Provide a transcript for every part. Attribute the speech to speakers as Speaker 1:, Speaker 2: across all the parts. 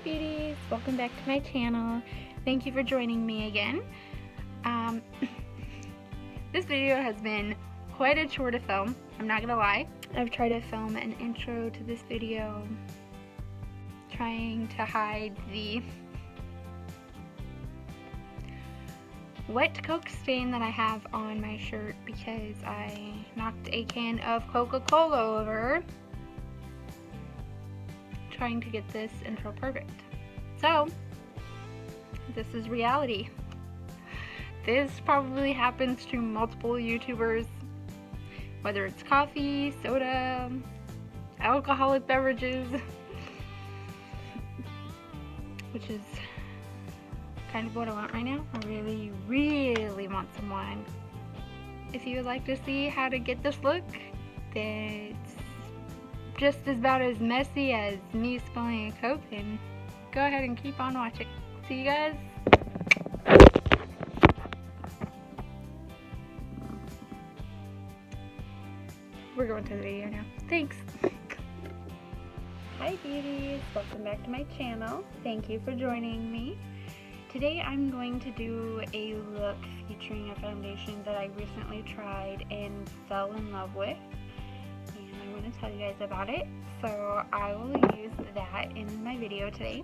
Speaker 1: beauties, welcome back to my channel. Thank you for joining me again. This video has been quite a chore to film, I'm not gonna lie. I've tried to film an intro to this video, trying to hide the wet Coke stain that I have on my shirt because I knocked a can of Coca-Cola over trying to get this intro perfect. So, this is reality. This probably happens to multiple YouTubers, whether it's coffee, soda, alcoholic beverages, which is kind of what I want right now. I really, really want some wine. If you would like to see how to get this look, that's just about as messy as me spilling a Coke, then go ahead and keep on watching. See you guys. We're going to the video now. Thanks. Hi beauties, welcome back to my channel. Thank you for joining me. Today I'm going to do a look featuring a foundation that I recently tried and fell in love with. I'm going to tell you guys about it, so I will use that in my video today.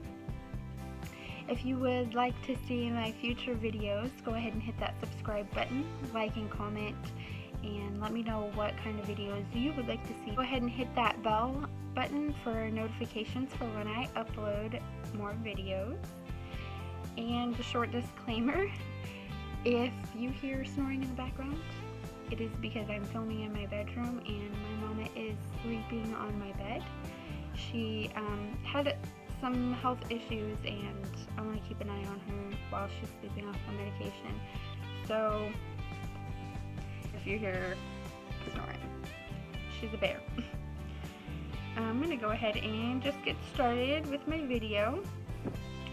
Speaker 1: If you would like to see my future videos, go ahead and hit that subscribe button, like and comment, and let me know what kind of videos you would like to see. Go ahead and hit that bell button for notifications for when I upload more videos. And a short disclaimer, if you hear snoring in the background, it is because I'm filming in my bedroom and my mama is sleeping on my bed. She had some health issues and I want to keep an eye on her while she's sleeping off her medication. So if you hear snoring, she's a bear. I'm going to go ahead and just get started with my video.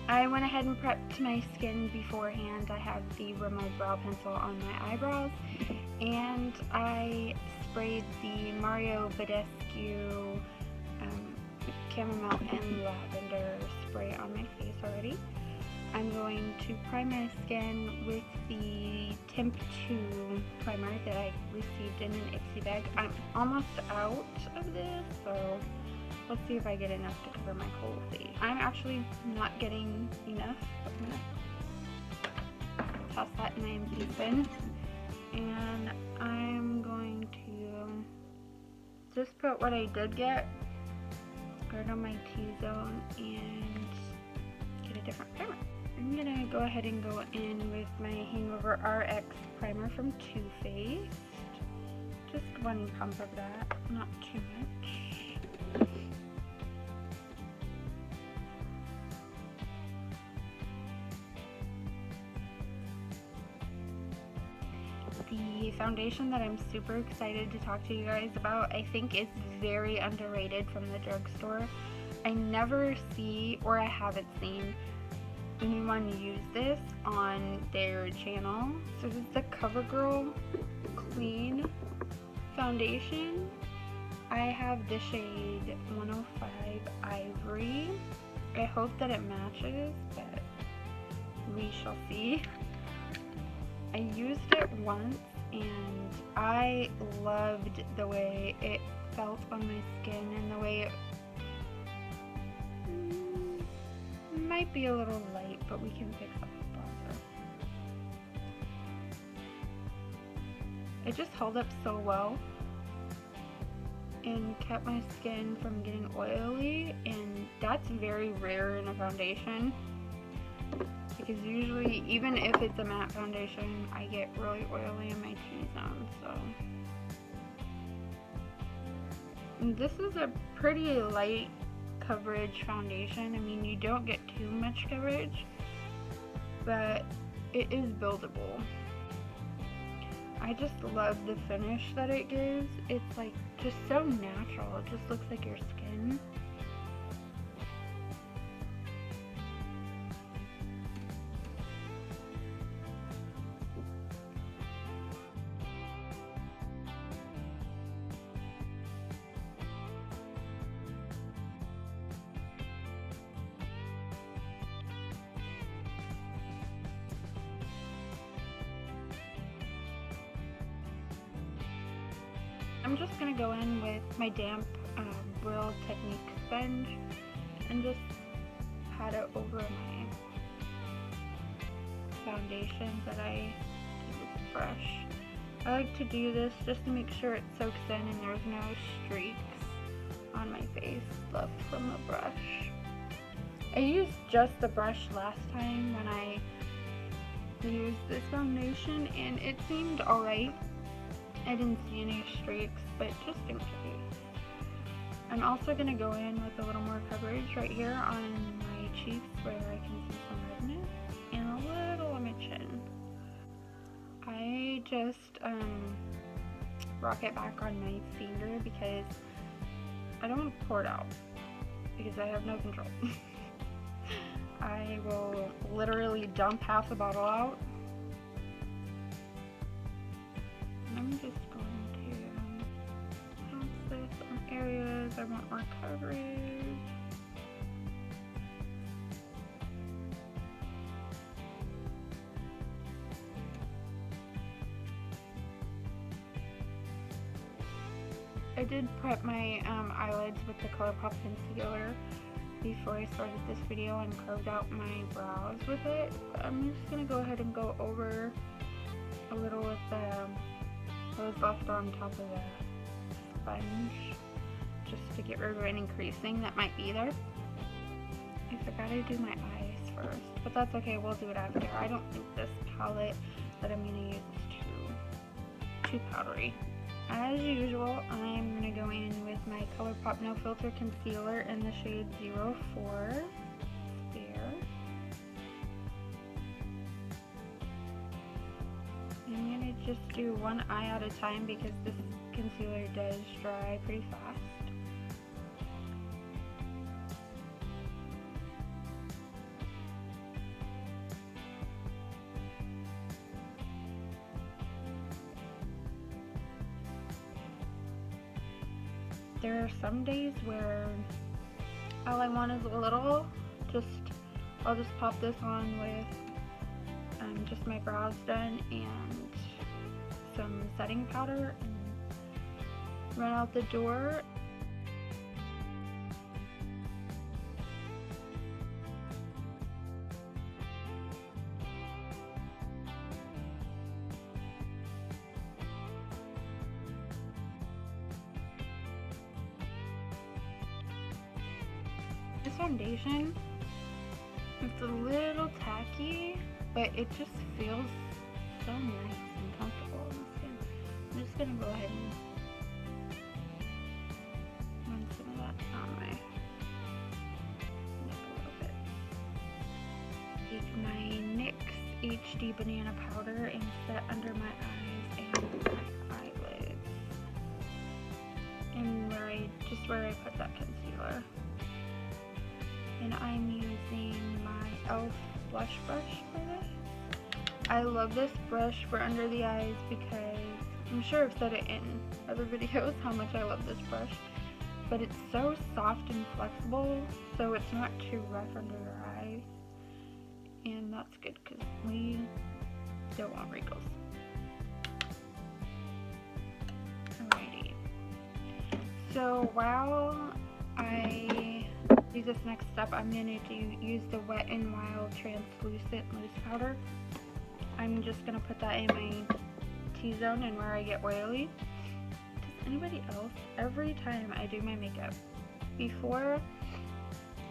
Speaker 1: I went ahead and prepped my skin beforehand. I have the Rimmel brow pencil on my eyebrows, and I sprayed the Badescu chamomile and lavender spray on my face already. I'm going to prime my skin with the Temptu primer that I received in an Ipsy bag. I'm almost out of this, so let's see if I get enough to cover my whole face. I'm actually not getting enough. I'm gonna toss that in my empty bin. And I'm going to just put what I did get right on my T-zone and get a different primer. I'm gonna go ahead and go in with my Hangover RX primer from Too Faced. Just one pump of that, not too much. The foundation that I'm super excited to talk to you guys about, I think is very underrated from the drugstore. I never see, or I haven't seen, anyone use this on their channel. So this is the CoverGirl Clean Foundation. I have the shade 105 Ivory. I hope that it matches, but we shall see. I used it once and I loved the way it felt on my skin and the way it might be a little light, but we can fix up the bronzer. It just held up so well and kept my skin from getting oily, and that's very rare in a foundation. Because usually, even if it's a matte foundation, I get really oily in my T-zone, so. And this is a pretty light coverage foundation. I mean, you don't get too much coverage, but it is buildable. I just love the finish that it gives. It's like just so natural. It just looks like your skin. I'm just going to go in with my damp Real Technique sponge and just pat it over my foundation that I did with the brush. I like to do this just to make sure it soaks in and there's no streaks on my face left from the brush. I used just the brush last time when I used this foundation and it seemed alright. I didn't see any streaks, but just in case. I'm also going to go in with a little more coverage right here on my cheeks where I can see some redness and a little on my chin. I just rock it back on my finger because I don't want to pour it out because I have no control. I will literally dump half the bottle out. I'm just going to pass this on areas I want more coverage. I did prep my eyelids with the Colourpop concealer before I started this video and carved out my brows with it. But I'm just going to go ahead and go over a little with what was left on top of the sponge just to get rid of any creasing that might be there. I forgot to do my eyes first, but that's okay, we'll do it after. I don't think this palette that I'm going to use is too powdery. As usual, I'm going to go in with my Colourpop No Filter Concealer in the shade 04 Spare. I'm going to just do one eye at a time because this concealer does dry pretty fast. There are some days where all I want is a little, I'll just pop this on with just my brows done and some setting powder and run out the door. This foundation, it's a little tacky, but it just feels so nice and comfortable on the skin. I'm just going to go ahead and run some of that on my neck a little bit. Take my NYX HD Banana Powder and set under my eyes and my eyelids. And where I put that concealer. And I'm using my e.l.f. blush brush for this. I love this brush for under the eyes because I'm sure I've said it in other videos how much I love this brush, but it's so soft and flexible, so it's not too rough under your eyes, and that's good because we don't want wrinkles. Alrighty, so while I do this next step, I'm going to use the Wet n Wild Translucent Loose Powder. I'm just going to put that in my T-zone and where I get oily. Does anybody else, every time I do my makeup, before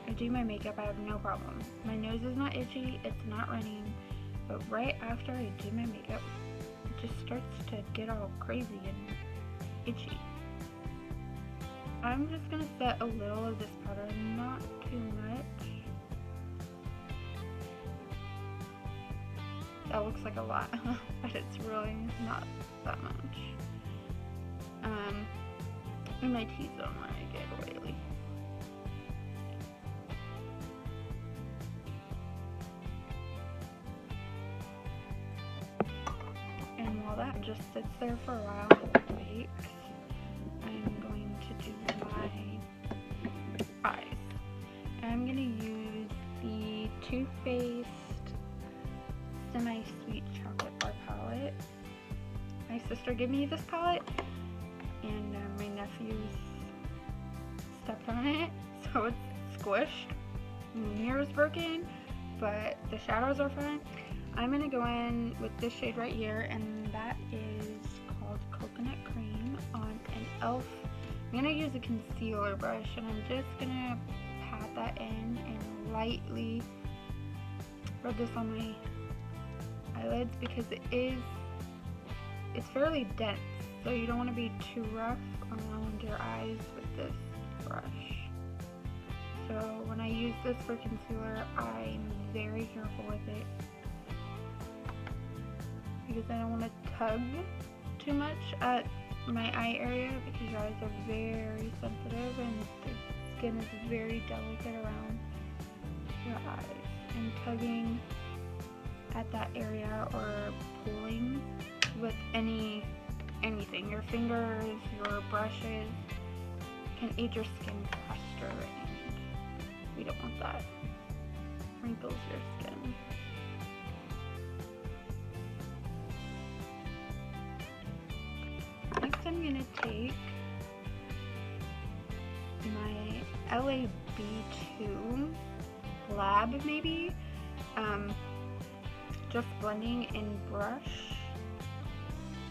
Speaker 1: I do my makeup, I have no problem. My nose is not itchy, it's not running, but right after I do my makeup, it just starts to get all crazy and itchy. I'm just going to set a little of this powder, not too much. That looks like a lot, but it's really not that much. In my T-zone when I get oily. And while that just sits there for a while and bakes, I'm going to do my eyes. And I'm going to use the Too Faced Semi-Sweet Chocolate Bar palette. My sister gave me this palette, and stepped on it, so it's squished. The mirror is broken, but the shadows are fine. I'm gonna go in with this shade right here, and that is called Coconut Cream on an e.l.f. I'm gonna use a concealer brush, and I'm just gonna pat that in and lightly rub this on my eyelids because it's fairly dense, so you don't want to be too rough around your eyes with this brush. So when I use this for concealer, I'm very careful with it because I don't want to tug too much at my eye area because your eyes are very sensitive and the skin is very delicate around your eyes, and tugging at that area or pulling with anything, your fingers, your brushes, can age your skin faster, and we don't want that. Wrinkles your skin. Next I'm going to take my LA B2 Lab maybe, just blending in brush.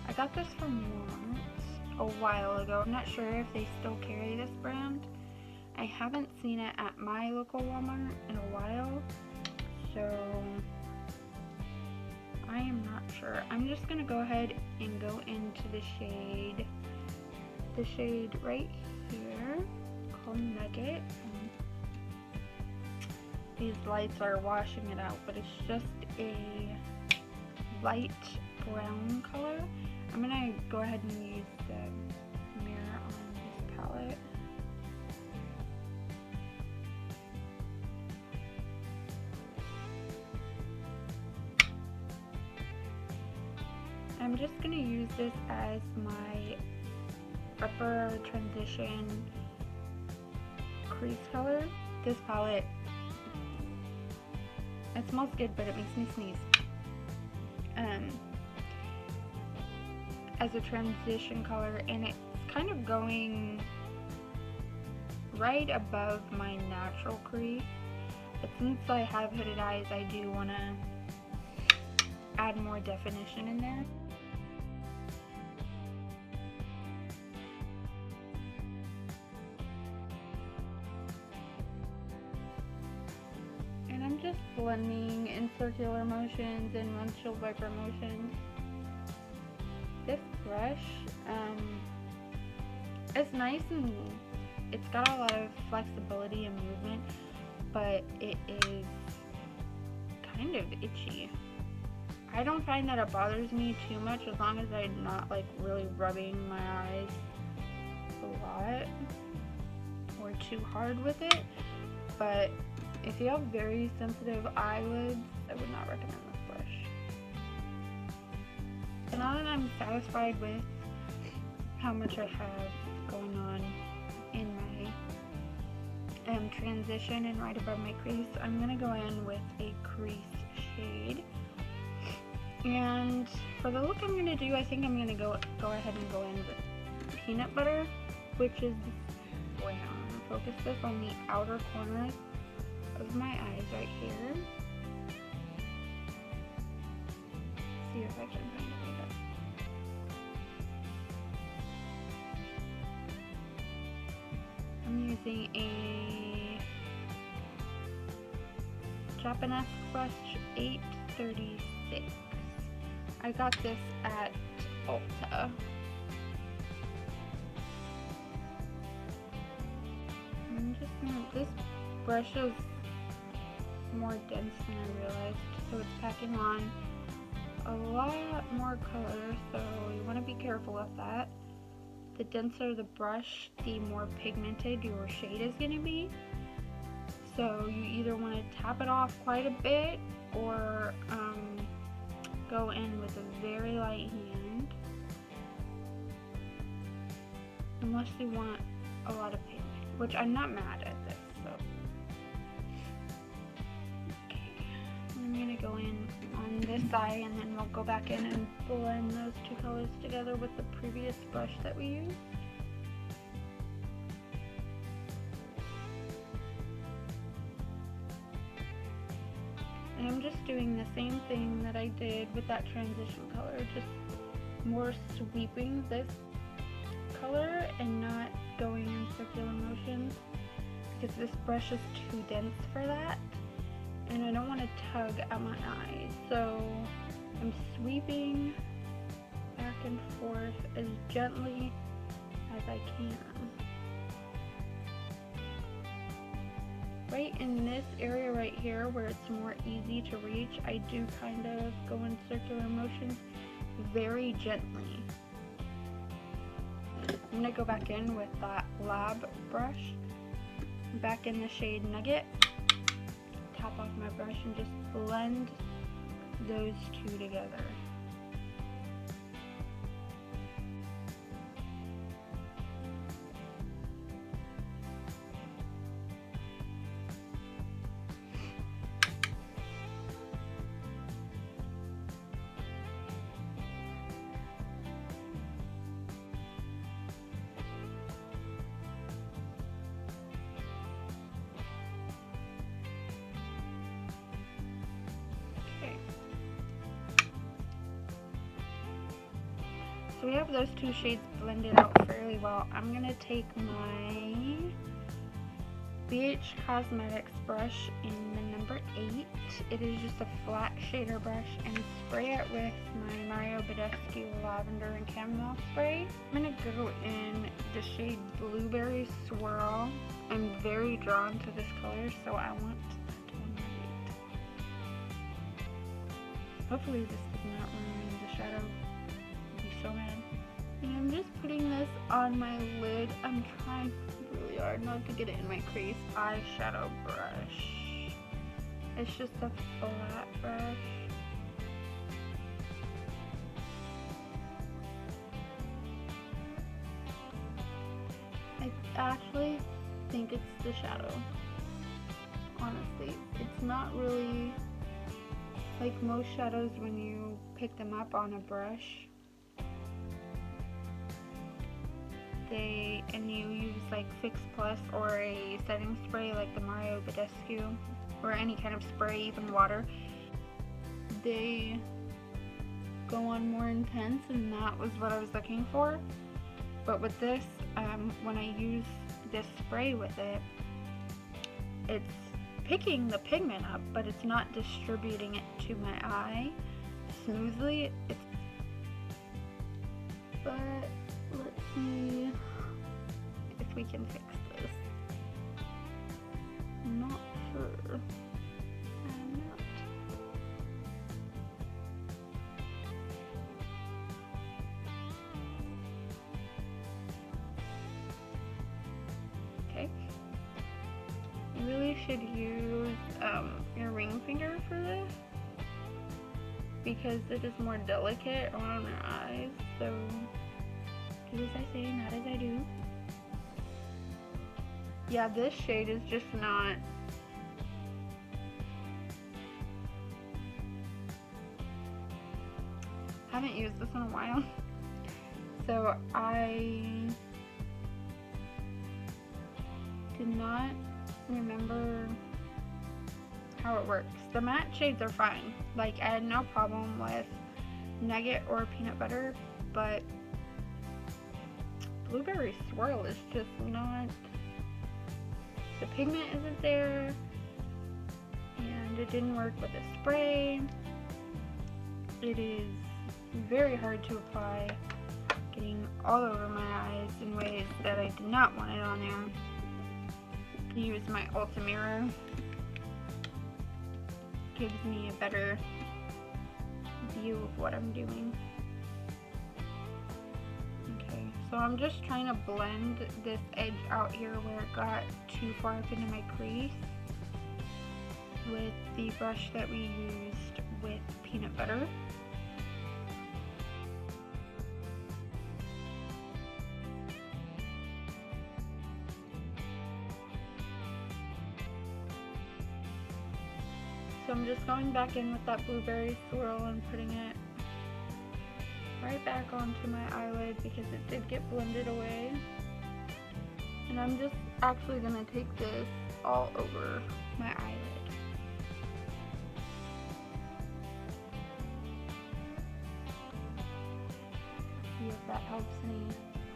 Speaker 1: I got this from Walmart a while ago. I'm not sure if they still carry this brand. I haven't seen it at my local Walmart in a while, so I am not sure. I'm just gonna go ahead and go into the shade right here called Nugget. These lights are washing it out, but it's just a light brown color. I'm gonna go ahead and use the mirror on this palette. I'm just gonna use this as my upper transition crease color. This palette, it smells good, but it makes me sneeze. As a transition color, and it's kind of going right above my natural crease, but since I have hooded eyes, I do want to add more definition in there. And I'm just blending in circular motions and windshield wiper motions. This brush is nice and it's got a lot of flexibility and movement, but it is kind of itchy. I don't find that it bothers me too much as long as I'm not like really rubbing my eyes a lot or too hard with it. But if you have very sensitive eyelids, I would not recommend this brush. So now that I'm satisfied with how much I have going on in my transition and right above my crease, I'm going to go in with a crease shade. And for the look I'm going to do, I think I'm going to go ahead and go in with peanut butter, which is brown. Focus this on the outer corners of my eyes right here. See if I can find it. I'm using a Japanese brush 836. I got this at Ulta. I'm just gonna, this brush is more dense than I realized, so it's packing on a lot more color, so you want to be careful with that. The denser the brush, the more pigmented your shade is going to be. So you either want to tap it off quite a bit or go in with a very light hand, unless you want a lot of pigment, which I'm not mad at this. So okay, I'm going to go in on this eye, and then we'll go back in and blend those two colors together with the previous brush that we used. just doing the same thing that I did with that transition color, just more sweeping this color and not going in circular motions, because this brush is too dense for that and I don't want to tug at my eyes. So I'm sweeping back and forth as gently as I can. Right in this area right here where it's more easy to reach, I do kind of go in circular motions very gently. I'm going to go back in with that lab brush, back in the shade Nugget, top off my brush and just blend those two together. So we have those two shades blended out fairly well. I'm going to take my BH Cosmetics brush in the number 8. It is just a flat shader brush, and spray it with my Badescu lavender and chamomile spray. I'm going to go in the shade Blueberry Swirl. I'm very drawn to this color, so I want that on my 8. Hopefully this does not ruin the shadow. So mad. And I'm just putting this on my lid. I'm trying really hard not to get it in my crease. Eyeshadow brush. It's just a flat brush. I actually think it's the shadow. Honestly, it's not really like most shadows when you pick them up on a brush. And you use like Fix Plus or a setting spray like the Badescu or any kind of spray, even water, they go on more intense, and that was what I was looking for. But with this, when I use this spray with it, it's picking the pigment up, but it's not distributing it to my eye smoothly. But let's see if we can fix this. I'm not sure. I'm not. Okay. You really should use your ring finger for this, because it is more delicate on your eyes. So do as I say, not as I do. Yeah, this shade is just not. Haven't used this in a while, so I did not remember how it works. The matte shades are fine. Like, I had no problem with Nugget or Peanut Butter, but Blueberry Swirl is just not. The pigment isn't there, and it didn't work with the spray. It is very hard to apply, getting all over my eyes in ways that I did not want it on there. Use my Ulta mirror. Gives me a better view of what I'm doing. Okay, so I'm just trying to blend this edge out here where it got too far up into my crease with the brush that we used with Peanut Butter. So I'm just going back in with that Blueberry Swirl and putting it right back onto my eyelid because it did get blended away. And I'm just actually going to take this all over my eyelid. that helps any.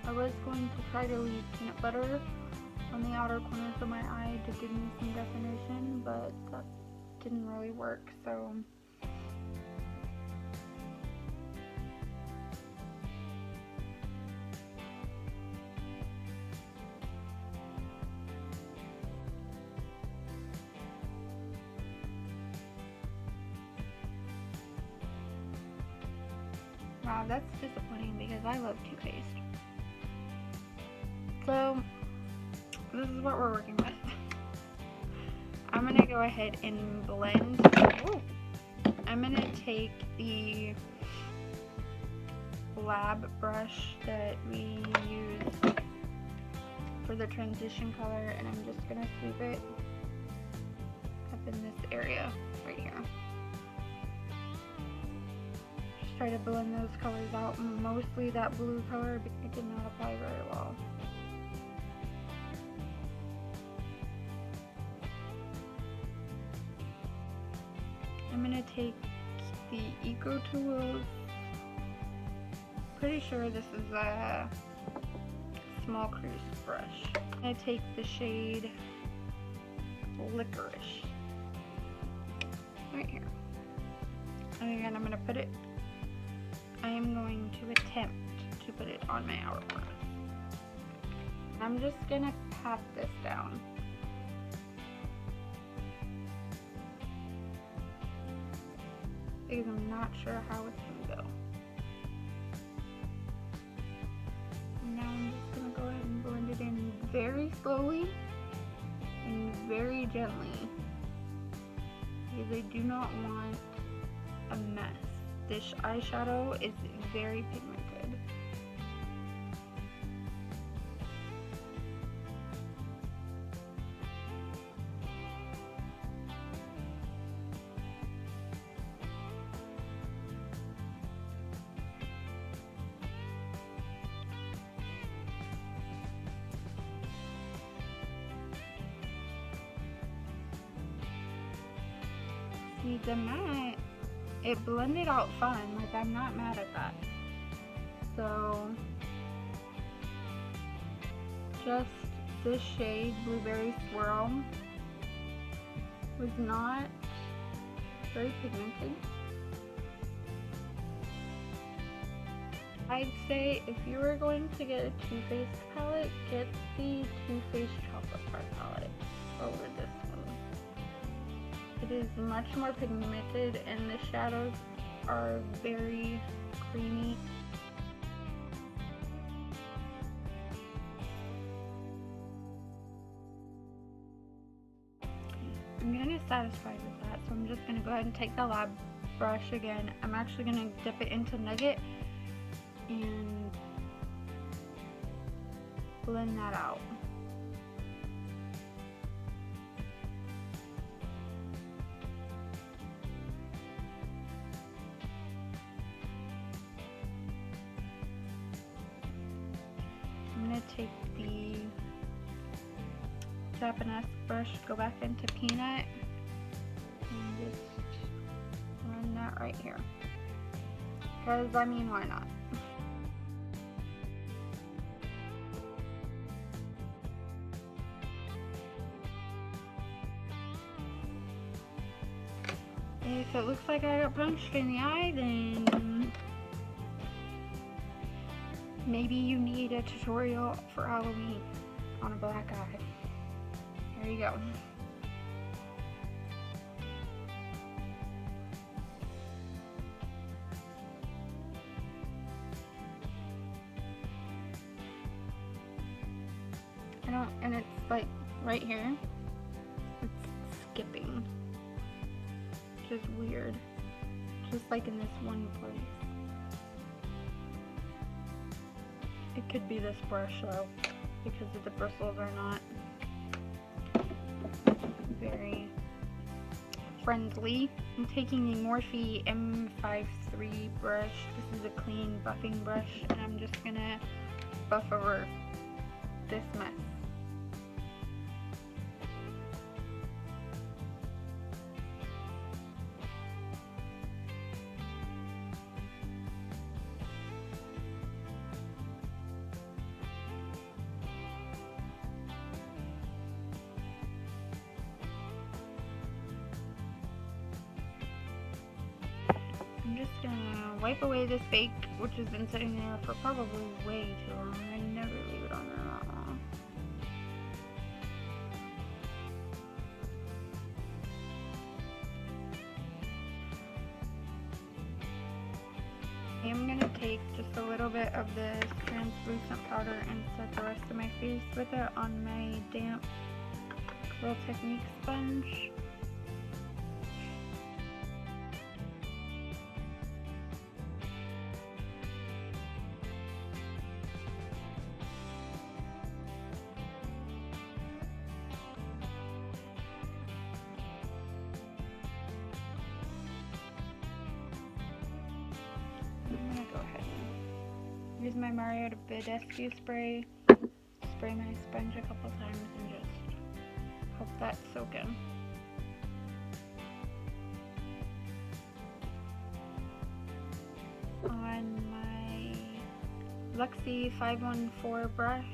Speaker 1: I was going to try to leave peanut butter on the outer corners of my eye to give me some definition, but that didn't really work, so wow, that's disappointing because I love toothpaste. So this is what we're working with. I'm gonna go ahead and blend. Ooh. I'm gonna take the lab brush that we use for the transition color, and I'm just gonna sweep it up in this area right here. Just try to blend those colors out, mostly that blue color, because it did not apply very well. I'm gonna take the Eco Tools. Pretty sure this is a small crease brush. I'm gonna take the shade Licorice right here. And again, I'm gonna put it. I am going to attempt to put it on my outer corner. I'm just gonna pat this down. Because I'm not sure how it's gonna go. And now I'm just gonna go ahead and blend it in very slowly and very gently, because I do not want a mess. This eyeshadow is very pigmented. See, the matte, it blended out fine. Like, I'm not mad at that. So, just this shade, Blueberry Swirl, was not very pigmented. I'd say if you were going to get a Too Faced palette, get the Too Faced Chocolate Bar palette over this one. It is much more pigmented and the shadows are very creamy. I'm kind of satisfied with that, so I'm just going to go ahead and take the lab brush again. I'm actually going to dip it into Nugget and blend that out. I'm going to take the Japanese brush, go back into Peanut, and just run that right here. Because, I mean, why not? If it looks like I got punched in the eye, then maybe you need a tutorial for Halloween on a black eye. There you go. And it's like right here, it's skipping, which is weird, just like in this one place. It could be this brush though, because the bristles are not very friendly. I'm taking the Morphe M53 brush. This is a clean buffing brush, and I'm just gonna buff over this mess. just gonna wipe away this bake, which has been sitting there for probably way too long. I never leave it on there that long. I'm gonna take just a little bit of this translucent powder and set the rest of my face with it on my damp Real Technique sponge. Use my Mario Badescu spray, spray my sponge a couple times and just hope that soak in. On my Luxie 514 brush,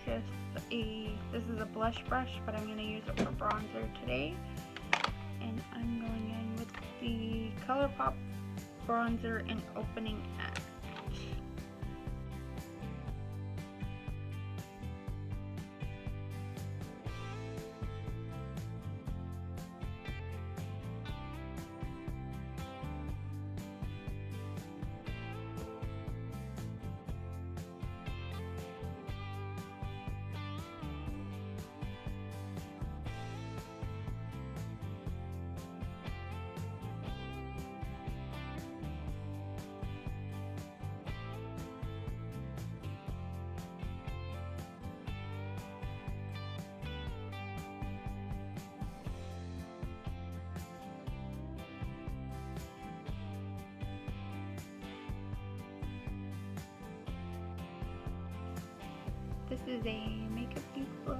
Speaker 1: this is a blush brush, but I'm going to use it for bronzer today. And I'm going in with the Colourpop bronzer in Opening Act. This is a Makeup Geek blush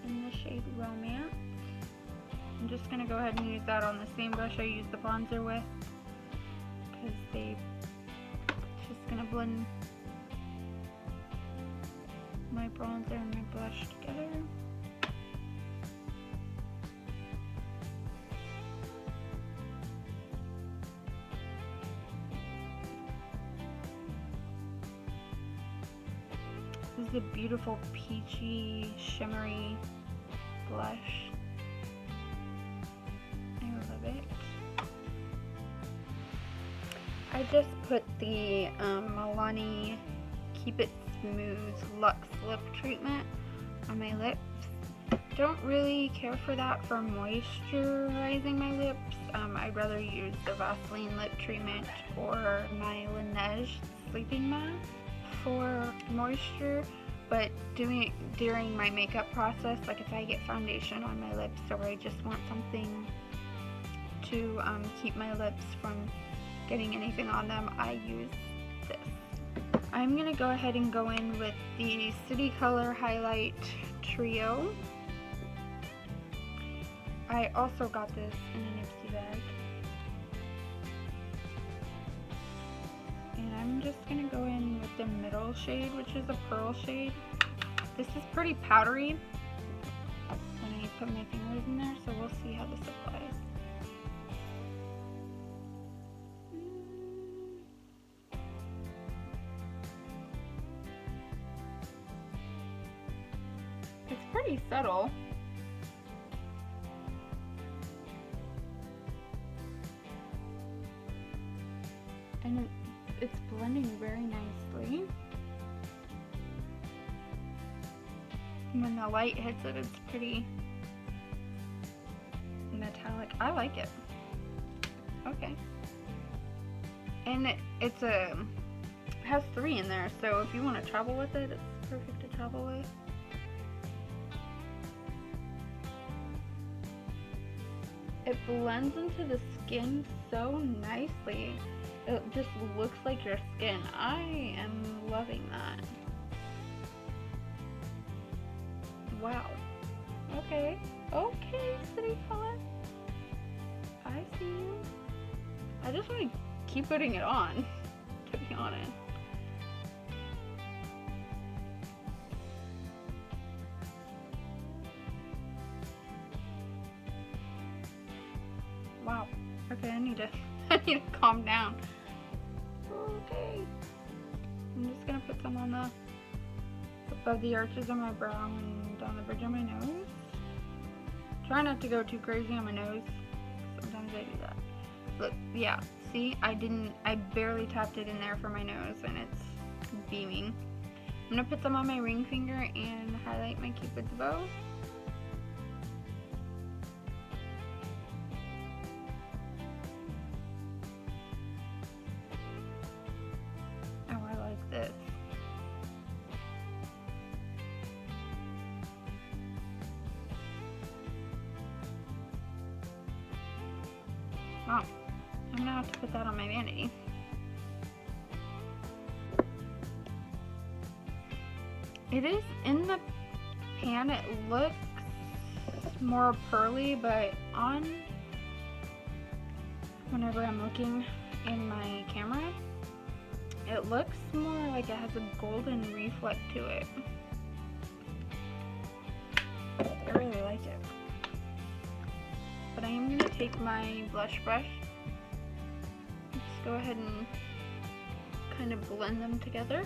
Speaker 1: in the shade Romance. I'm just going to go ahead and use that on the same brush I used the bronzer with, because it's just going to blend my bronzer and my blush together. This is a beautiful peachy, shimmery blush. I love it. I just put the Milani Keep It Smooth Luxe Lip Treatment on my lips. Don't really care for that for moisturizing my lips. I'd rather use the Vaseline lip treatment or my Laneige sleeping mask for moisture, but doing it during my makeup process, like if I get foundation on my lips or I just want something to keep my lips from getting anything on them, I use this. I'm going to go ahead and go in with the City Color Highlight Trio. I also got this in a Nipsey bag. And I'm just going to go in with the middle shade, which is a pearl shade. This is pretty powdery when I put my fingers in there, so we'll see how this applies. It's pretty subtle. And it's blending very nicely. When the light hits it, it's pretty metallic. I like it. Okay. And it has 3 in there, so if you want to travel with it, it's perfect to travel with. It blends into the skin so nicely. It just looks like your skin. I am loving that. Wow. Okay. Okay, City Color. I see you. I just want to keep putting it on, to be honest. Wow. Okay, I need to I need to calm down. Okay. I'm just gonna put some on the above the arches of my brow and down the bridge of my nose. Try not to go too crazy on my nose. Sometimes I do that. Look, yeah, see, I barely tapped it in there for my nose and it's beaming. I'm gonna put some on my ring finger and highlight my cupid's bow. Oh, I like this. Oh, I'm gonna have to put that on my vanity. It is in the pan, it looks more pearly, but whenever I'm looking in my camera, it looks more like it has a golden reflect to it. I really like it. But I am going to take my blush brush, just go ahead and kind of blend them together.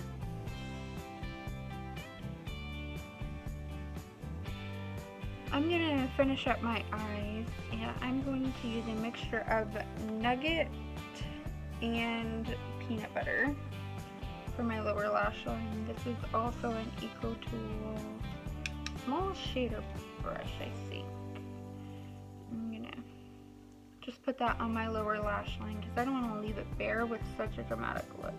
Speaker 1: I'm going to finish up my eyes, and I'm going to use a mixture of nugget and peanut butter for my lower lash line. This is also an Eco Tool small shader brush, I think. I'm going to just put that on my lower lash line because I don't want to leave it bare with such a dramatic look.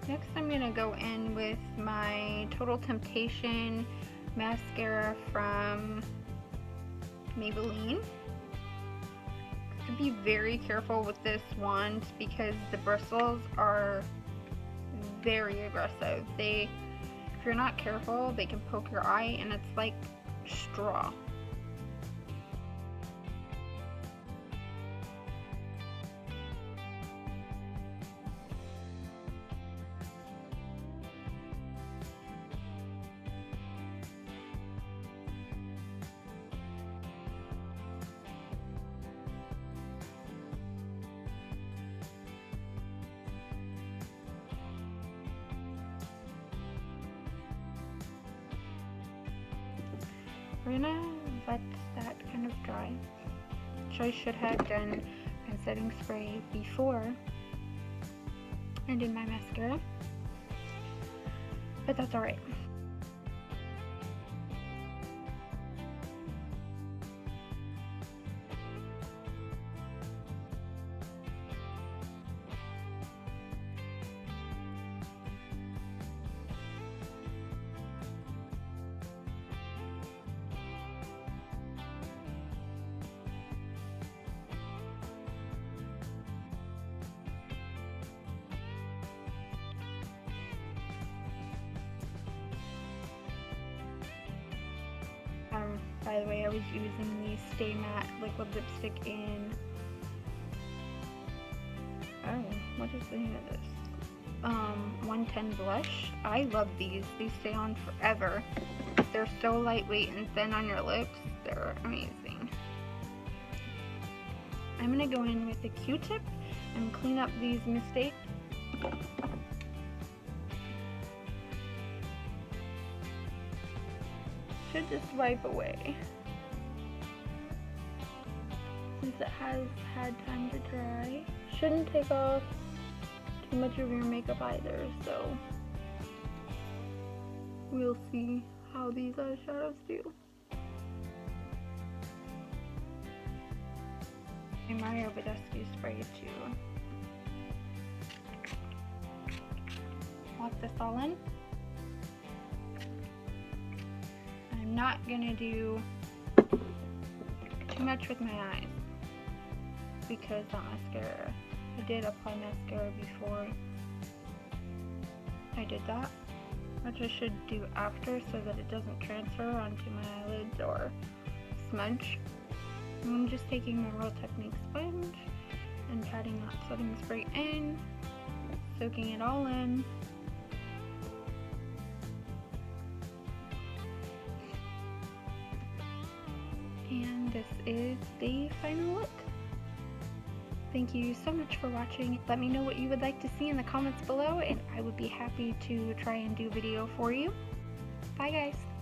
Speaker 1: Next, I'm going to go in with my Total Temptation mascara from Maybelline. To be very careful with this wand because the bristles are very aggressive. If you're not careful, they can poke your eye and it's like straw. We're gonna let that kind of dry, which I should have done my setting spray before I did my mascara, but that's alright. By the way, I was using the Stay Matte liquid lipstick in, oh, what is the name of this? 110 Blush. I love these. These stay on forever. They're so lightweight and thin on your lips. They're amazing. I'm going to go in with a Q-tip and clean up these mistakes. Should just wipe away since it has had time to dry. Shouldn't take off too much of your makeup either, so we'll see how these eyeshadows do. And Mario Badescu spray too. Lock this all in. I'm not gonna do too much with my eyes. because that mascara, I did apply mascara before I did that, which I should do after so that it doesn't transfer onto my eyelids or smudge. I'm just taking my Real Technique sponge and patting that setting spray in, soaking it all in. And this is the final look. Thank you so much for watching. Let me know what you would like to see in the comments below, and I would be happy to try and do a video for you. Bye guys!